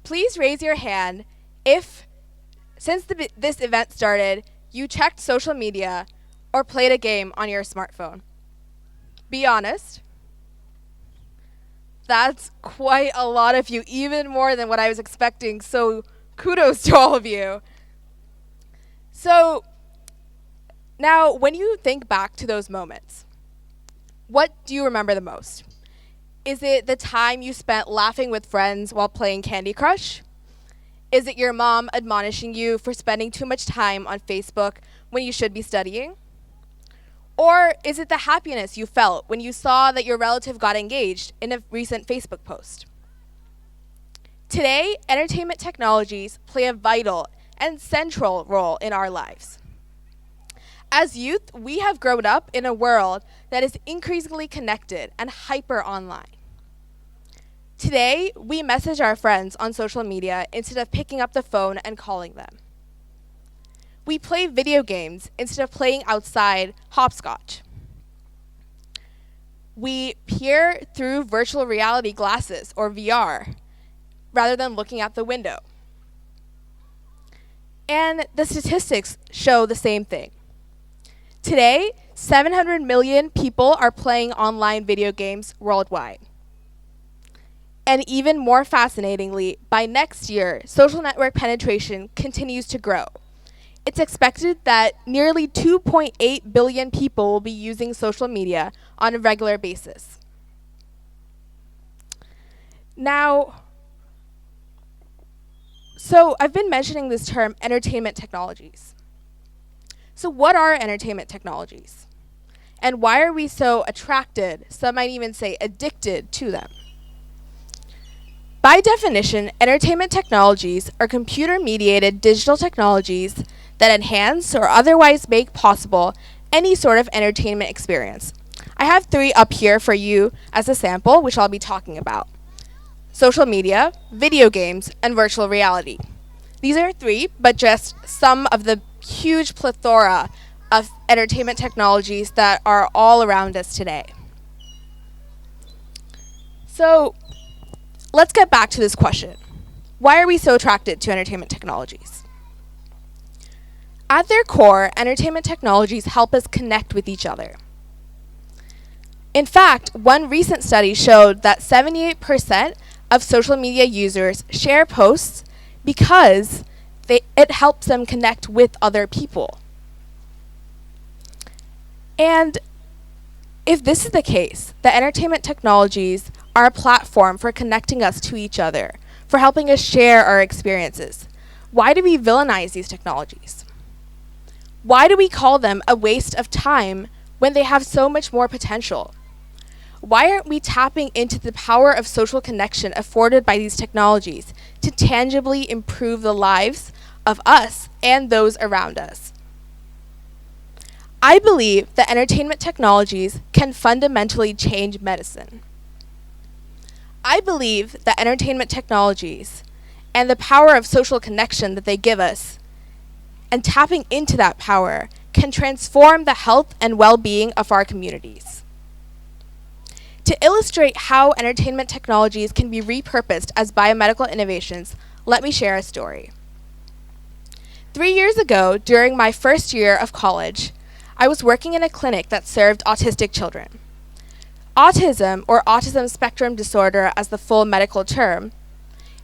Please raise your hand if, since this event started, you checked social media or played a game on your smartphone. Be honest. That's quite a lot of you, even more than what I was expecting, so kudos to all of you. So, now, when you think back to those moments, what do you remember the most? Is it the time you spent laughing with friends while playing Candy Crush? Is it your mom admonishing you for spending too much time on Facebook when you should be studying? Or is it the happiness you felt when you saw that your relative got engaged in a recent Facebook post? Today, entertainment technologies play a vital and central role in our lives. As youth, we have grown up in a world that is increasingly connected and hyper online. Today, we message our friends on social media instead of picking up the phone and calling them. We play video games instead of playing outside hopscotch. We peer through virtual reality glasses or VR rather than looking out the window. And the statistics show the same thing. Today, 700 million people are playing online video games worldwide. And even more fascinatingly, by next year, social network penetration continues to grow. It's expected that nearly 2.8 billion people will be using social media on a regular basis. Now, so I've been mentioning this term, entertainment technologies. So what are entertainment technologies? And why are we so attracted, some might even say addicted to them? By definition, entertainment technologies are computer-mediated digital technologies that enhance or otherwise make possible any sort of entertainment experience. I have 3 up here for you as a sample, which I'll be talking about. Social media, video games, and virtual reality. These are 3, but just some of the huge plethora of entertainment technologies that are all around us today. So, let's get back to this question. Why are we so attracted to entertainment technologies? At their core, entertainment technologies help us connect with each other. In fact, one recent study showed that 78% of social media users share posts because it helps them connect with other people. And if this is the case, the entertainment technologies are a platform for connecting us to each other, for helping us share our experiences. Why do we villainize these technologies? Why do we call them a waste of time when they have so much more potential? Why aren't we tapping into the power of social connection afforded by these technologies to tangibly improve the lives of us and those around us? I believe that entertainment technologies can fundamentally change medicine. I believe that entertainment technologies and the power of social connection that they give us and tapping into that power can transform the health and well-being of our communities. To illustrate how entertainment technologies can be repurposed as biomedical innovations, let me share a story. 3 years ago, during my first year of college, I was working in a clinic that served autistic children. Autism, or autism spectrum disorder as the full medical term,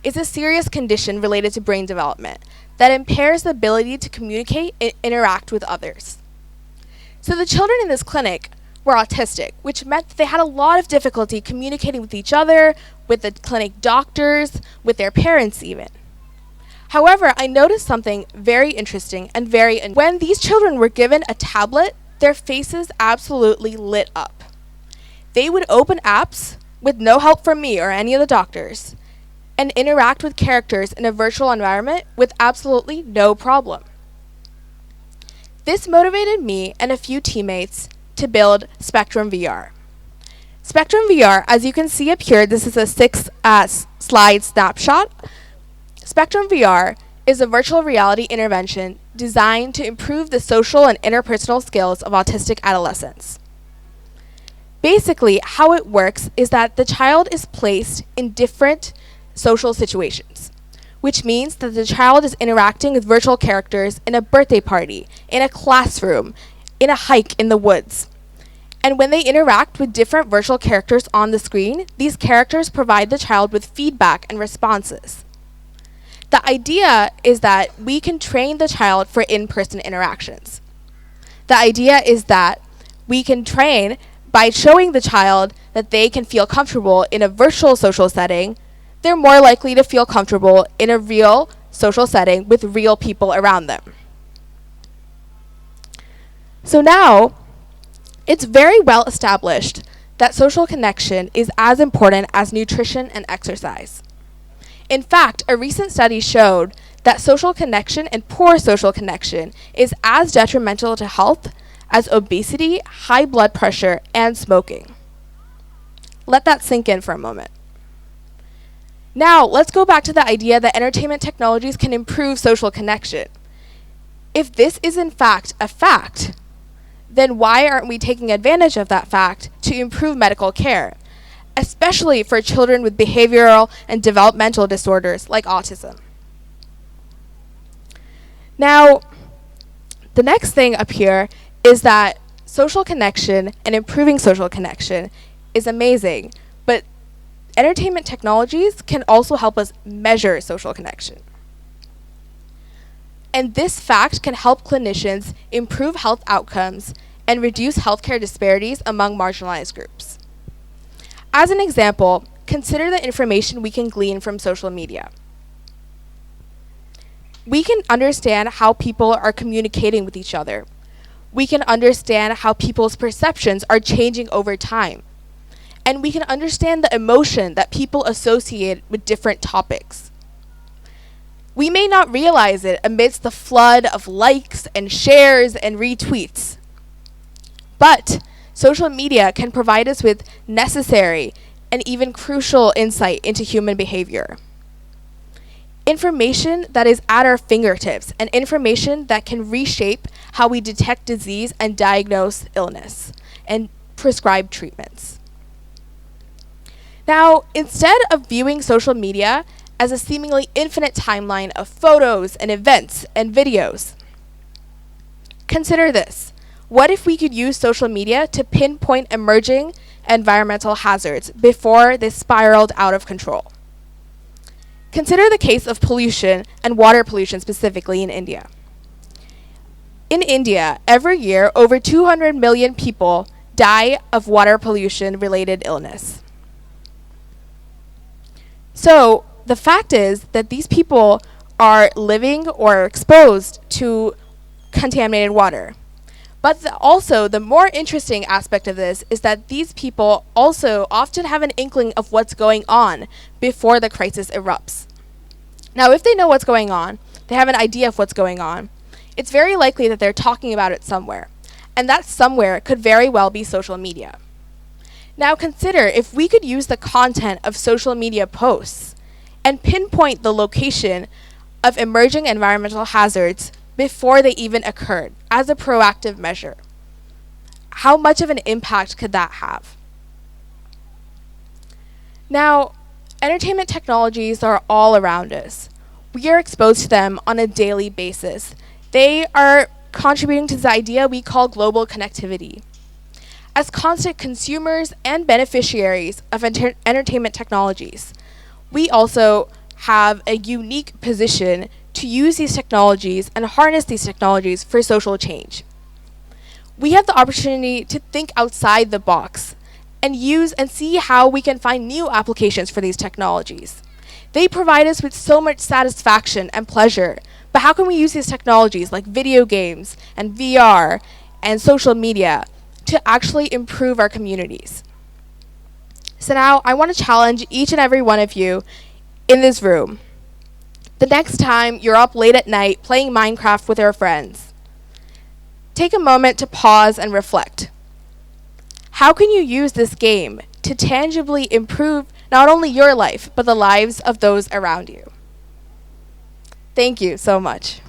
is a serious condition related to brain development that impairs the ability to communicate and interact with others. So the children in this clinic were autistic, which meant that they had a lot of difficulty communicating with each other, with the clinic doctors, with their parents even. However, I noticed something very interesting and when these children were given a tablet, their faces absolutely lit up. They would open apps with no help from me or any of the doctors and interact with characters in a virtual environment with absolutely no problem. This motivated me and a few teammates to build Spectrum VR. Spectrum VR, as you can see up here, this is a 6-slide snapshot. Spectrum VR is a virtual reality intervention designed to improve the social and interpersonal skills of autistic adolescents. Basically, how it works is that the child is placed in different social situations. which means that the child is interacting with virtual characters in a birthday party, in a classroom, in a hike in the woods. And when they interact with different virtual characters on the screen, these characters provide the child with feedback and responses. The idea is that we can train the child for in-person interactions. The idea is that we can train by showing the child that they can feel comfortable in a virtual social setting. They're more likely to feel comfortable in a real social setting with real people around them. So now, it's very well established that social connection is as important as nutrition and exercise. In fact, a recent study showed that social connection and poor social connection is as detrimental to health as obesity, high blood pressure, and smoking. Let that sink in for a moment. Now, let's go back to the idea that entertainment technologies can improve social connection. If this is in fact a fact, then why aren't we taking advantage of that fact to improve medical care, especially for children with behavioral and developmental disorders like autism? Now, the next thing up here is that social connection and improving social connection is amazing, but entertainment technologies can also help us measure social connection. And this fact can help clinicians improve health outcomes and reduce healthcare disparities among marginalized groups. As an example, consider the information we can glean from social media. We can understand how people are communicating with each other. We can understand how people's perceptions are changing over time. And we can understand the emotion that people associate with different topics. We may not realize it amidst the flood of likes and shares and retweets. But social media can provide us with necessary and even crucial insight into human behavior. Information that is at our fingertips and information that can reshape how we detect disease and diagnose illness and prescribe treatments. Now, instead of viewing social media as a seemingly infinite timeline of photos and events and videos, consider this. What if we could use social media to pinpoint emerging environmental hazards before they spiraled out of control? Consider the case of pollution and water pollution specifically in India. In India, every year, over 200 million people die of water pollution-related illness. So, the fact is that these people are living or exposed to contaminated water. But also, the more interesting aspect of this is that these people also often have an inkling of what's going on before the crisis erupts. Now, if they know what's going on, they have an idea of what's going on, it's very likely that they're talking about it somewhere. And that somewhere could very well be social media. Now consider if we could use the content of social media posts and pinpoint the location of emerging environmental hazards before they even occurred as a proactive measure. How much of an impact could that have? Now, entertainment technologies are all around us. We are exposed to them on a daily basis. They are contributing to the idea we call global connectivity. As constant consumers and beneficiaries of entertainment technologies, we also have a unique position to use these technologies and harness these technologies for social change. We have the opportunity to think outside the box and use and see how we can find new applications for these technologies. They provide us with so much satisfaction and pleasure, but how can we use these technologies like video games and VR and social media to actually improve our communities? So now I want to challenge each and every one of you in this room. The next time you're up late at night playing Minecraft with your friends, take a moment to pause and reflect. How can you use this game to tangibly improve not only your life, but the lives of those around you? Thank you so much.